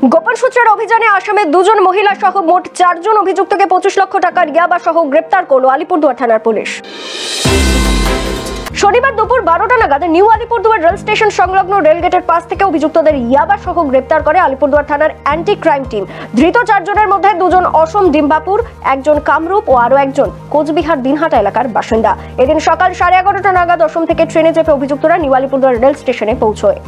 গোপন সূত্রের অভিযানে আসামে দুজন মহিলা সহ মোট 4 জন অভিযুক্তকে 25 লক্ষ টাকার ইয়াবা সহ গ্রেপ্তার করল আলিপুরদুয়ার থানার পুলিশ। শনিবার দুপুর 12টা নাগাদ নিউ আলিপুরদুয়ার রেল স্টেশন সংলগ্ন রেলগেটের পাশ থেকে অভিযুক্তদের ইয়াবা সহ গ্রেপ্তার করে আলিপুরদুয়ার থানার অ্যান্টি ক্রাইম টিম। ধৃত 4 জনের মধ্যে 2 জন অসম ডিম্বাপুর, একজন কামরূপ ও আরো একজন কোচবিহার দিনহাটা এলাকার বাসিন্দা। এদিন সকাল 11:30টা নাগাদ অসম থেকে ট্রেনে চেপে অভিযুক্তরা নিউ আলিপুরদুয়ার রেল স্টেশনে পৌঁছয়।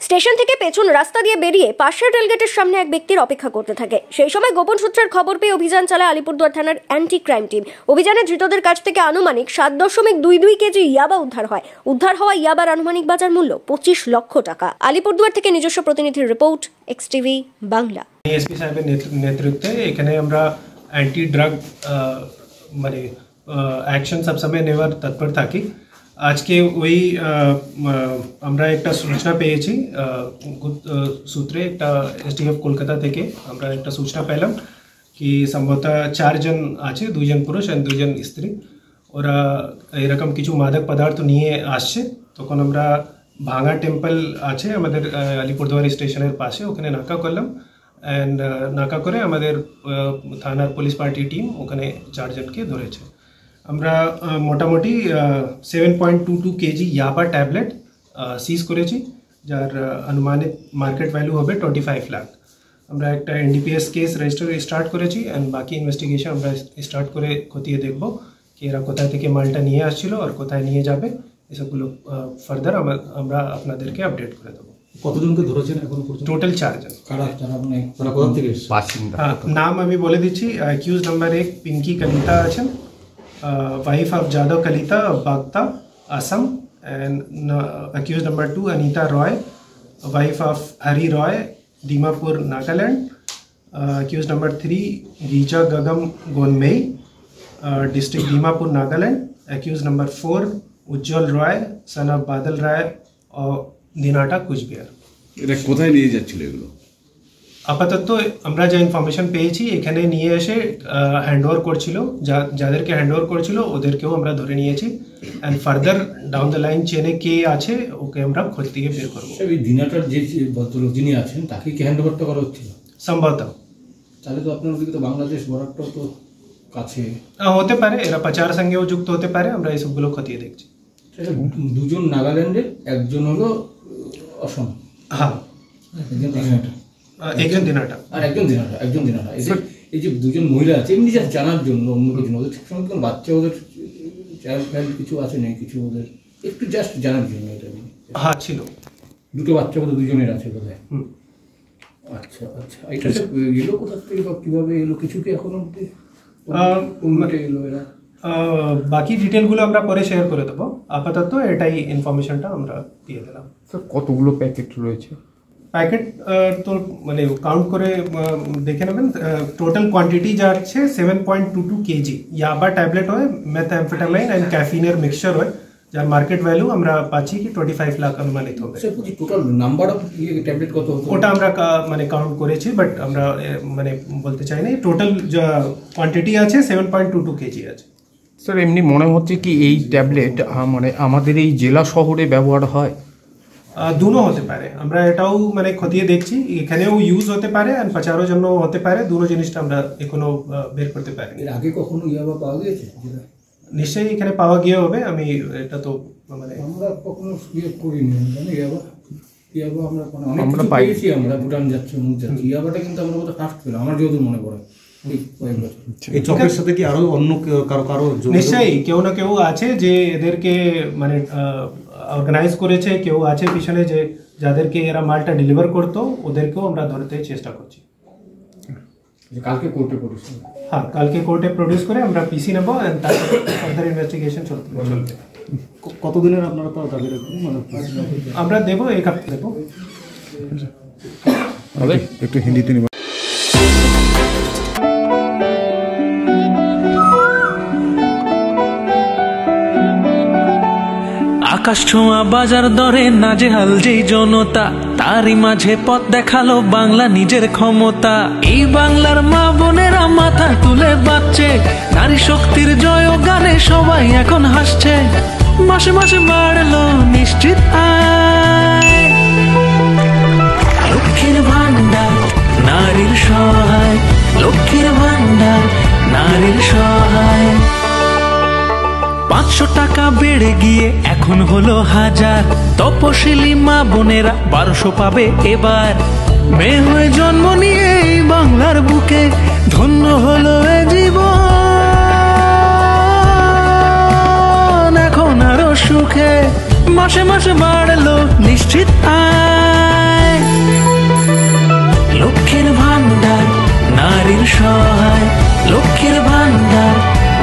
স্টেশন থেকে পেছন রাস্তা দিয়ে বেরিয়ে পাশের রেলগেটের সামনে এক ব্যক্তির অপেক্ষা করতে থাকে। সেই সময় গোপন সূত্রের খবর পেয়ে অভিযান চালায় আলিপুরদুয়ার থানার অ্যান্টি ক্রাইম টিম। অভিযানে ধৃতদের কাছ থেকে আনুমানিক 7.22 কেজি ইয়াবা উদ্ধার হয়। উদ্ধার হওয়া ইয়াবার আনুমানিক বাজার মূল্য 25 লক্ষ টাকা। আলিপুরদুয়ার থেকে নিজস্ব প্রতিনিধির রিপোর্ট, এক্সটিভি বাংলা। এসপি সাহেবের নেতৃত্বে এখানে আমরা অ্যান্টি ড্রাগ মানে অ্যাকশন সবসময় নেওয়ার তৎপর থাকি। আজকে ওই আমরা একটা সূচনা পেয়েছি সূত্রে, একটা এসটিএফ কলকাতা থেকে আমরা একটা সূচনা পেলাম কি সম্ভবত 4 জন আছে, 2 জন পুরুষ আর 2 জন স্ত্রী। ওরা এরকম কিছু মাদক পদার্থ নিয়ে আসছে। তখন আমরা ভাঙা টেম্পল আছে আমাদের আলিপুরদুয়ার স্টেশনের পাশে, ওখানে নাকা করলাম। অ্যান্ড নাকা করে আমাদের থানার পুলিশ পার্টি টিম ওখানে 4 জনকে ধরেছে। আমরা মোটামুটি 7.22 কেজি ইয়াবা ট্যাবলেট সিজ করেছি, যার আনুমানিক মার্কেট ভ্যালু হবে 25 লাখ। আমরা একটা এনডিপিএস কেস রেজিস্টার স্টার্ট করেছি অ্যান্ড বাকি ইনভেস্টিগেশন আমরা স্টার্ট করে খতিয়ে দেখব কি এরা কোথায় থেকে মালটা নিয়ে আসছিল আর কোথায় নিয়ে যাবে। এসবগুলো ফার্দার আমরা আপনাদেরকে আপডেট করে দেবো। কতজনকে ধরেছেন এখন? টোটাল 4 জন। কোথা থেকে? নাম আমি বলে দিচ্ছি। অ্যাকিউজ নাম্বার 1 পিঙ্কি কলিতা আছেন, wife of Jadhav Kalita of Bagta, Assam, and accused number 2 Anita Roy, wife of Hari Roy, Dimapur, Nagaland. Accused number 3 Rija Gagam Gonmei, district Dimapur, Nagaland. Accused number 4 Ujjwal Roy, son of Badal Roy of Dinata, Kuchbihar. এটা কোথায় নিয়ে যাচ্ছিল এগুলো? আপাতত আমরা যে information পেয়েছি এখানে নিয়ে এসে হ্যান্ডওভার করছিল, যাদেরকে হ্যান্ডওভার করছিল ওদেরকেও আমরা ধরে নিয়েছি। And further down the line চেনে কে আছে ওকে আমরা খোঁজ দিয়ে বের করবো। এই দিনাটার যে ভদ্রলোক যিনি আছেন তাকে কি হ্যান্ডওভারটা করা হচ্ছিল? সম্ভবত। তাহলে তো আপনার ওদিকে তো বাংলাদেশ বর্ডারটাও তো কাছে হতে পারে, এরা পাচার সঙ্গেও যুক্ত হতে পারে। আমরা এইসবগুলো খতিয়ে দেখছি। 2 জন নাগাল্যান্ডের, একজন হলো অসম। হ্যাঁ, একজন দিনাটা আর একজন দিনাটা। এই যে 2 জন মহিলা আছে, এমনি জাস্ট জানার জন্য, অন্য কিছু না, ওদের সঙ্গে কোনো বাচ্চা, ওদের চাইল্ড কিছু আছে না কিছু, ওদের একটু জাস্ট জানার জন্য এটা? হ্যাঁ ছিল, 2টো বাচ্চা বোধহয় 2 জনের আছে বোধহয়। আচ্ছা আচ্ছা, এটা এলো কোথা থেকে বা কীভাবে এলো কিছু কি এখন অব্দি এলো এরা? বাকি ডিটেলগুলো আমরা পরে শেয়ার করে দেবো। আপাতত এটাই ইনফরমেশনটা আমরা দিয়ে দিলাম। স্যার কতগুলো প্যাকেট রয়েছে? প্যাকেট তো মানে কাউন্ট করে দেখে নেবেন। টোটাল কোয়ান্টিটি যা আছে 7.22 কেজি ইয়াবা ট্যাবলেট হয়, মেথঅ্যামফেটামাইন অ্যান্ড ক্যাফিনের মিক্সচার হয়, যার মার্কেট ভ্যালু আমরা পাচ্ছি কি 25 লাখ অনুমানিত হবে। টোটাল নাম্বার অফ ট্যাবলেট কত? ওটা আমরা মানে কাউন্ট করেছি, বাট আমরা মানে বলতে চাই না। টোটাল যা কোয়ান্টিটি আছে 7.22 কেজি আছে। স্যার এমনি মনে হচ্ছে কি এই ট্যাবলেট মানে আমাদের এই জেলা শহরে ব্যবহার হয়? দুটো হতে পারে, আমরা এটাও মানে খতিয়ে দেখছি। এখানেও ইউজ হতে পারে আর পাচারের জন্য হতে পারে। দুটো জিনিসটা আমরা এখনো বের করতে পারি। এর আগে কখনো ইয়াবা পাওয়া গিয়েছে? নিশ্চয়ই এখানে পাওয়া গিয়ে হবে। আমি এটা তো মানে আমরা কখনো করিনি ইয়াবা। আমরা পাইছি, আমরা ভুটান যাচ্ছি, মুখ যাচ্ছি, ইয়াবাটা কিন্তু আমরা বোধহয় ফার্স্ট পেলাম, আমার যেহেতু মনে পড়ে। এই চক্রের সাথে কি আরো অন্য কারো? নিশ্চয়ই কেউ না কেউ আছে যে এদেরকে মানে অর্গানাইজ করেছে, কেউ আছে পিছনে যে যাদেরকে এরা মালটা ডেলিভার করতো, ওদেরকেও আমরা ধরতে চেষ্টা করছি। কালকে কোর্টে প্রডিউস? হ্যাঁ, কালকে কোর্টে প্রডিউস করে আমরা পিসি নেবো, তারপর ফার্দার ইনভেস্টিগেশন চলবে। কতদিনের আপনারা তাও দাবি রাখবেন? আমরা দেবো, 1 হপ্তাহ দেবো। একটু হিন্দিতে নিব। আকাশ ছোঁয়া বাজার দরে নাজেহাল যেই জনতা, তারই মাঝে পথ দেখালো বাংলা নিজের ক্ষমতা। এই বাংলার মা বোনেরা মাথা তুলে বাঁচছে, নারী শক্তির জয় গানে সবাই এখন হাসছে। মাসে মাসে বাড়লো নিশ্চিত আয়, সহায়, লক্ষ্মীর ভান্ডার নারীর সহায়। 500 টাকা বেড়ে গিয়ে এখন হলো 1000, তপশিলি মা বোনেরা 1200 পাবে এবার। মেয়ে হয়ে জন্ম নিয়ে এই বাংলার বুকে ধন্য হলো এ জীবন, এখন আরো সুখে মাসে মাসে বাড়লো নিশ্চিত আয়। লক্ষ্মীর ভান্ডার নারীর সহায়, লক্ষ্মীর ভান্ডার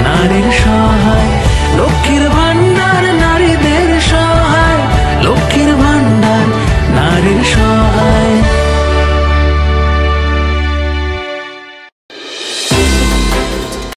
নারীর সহায়।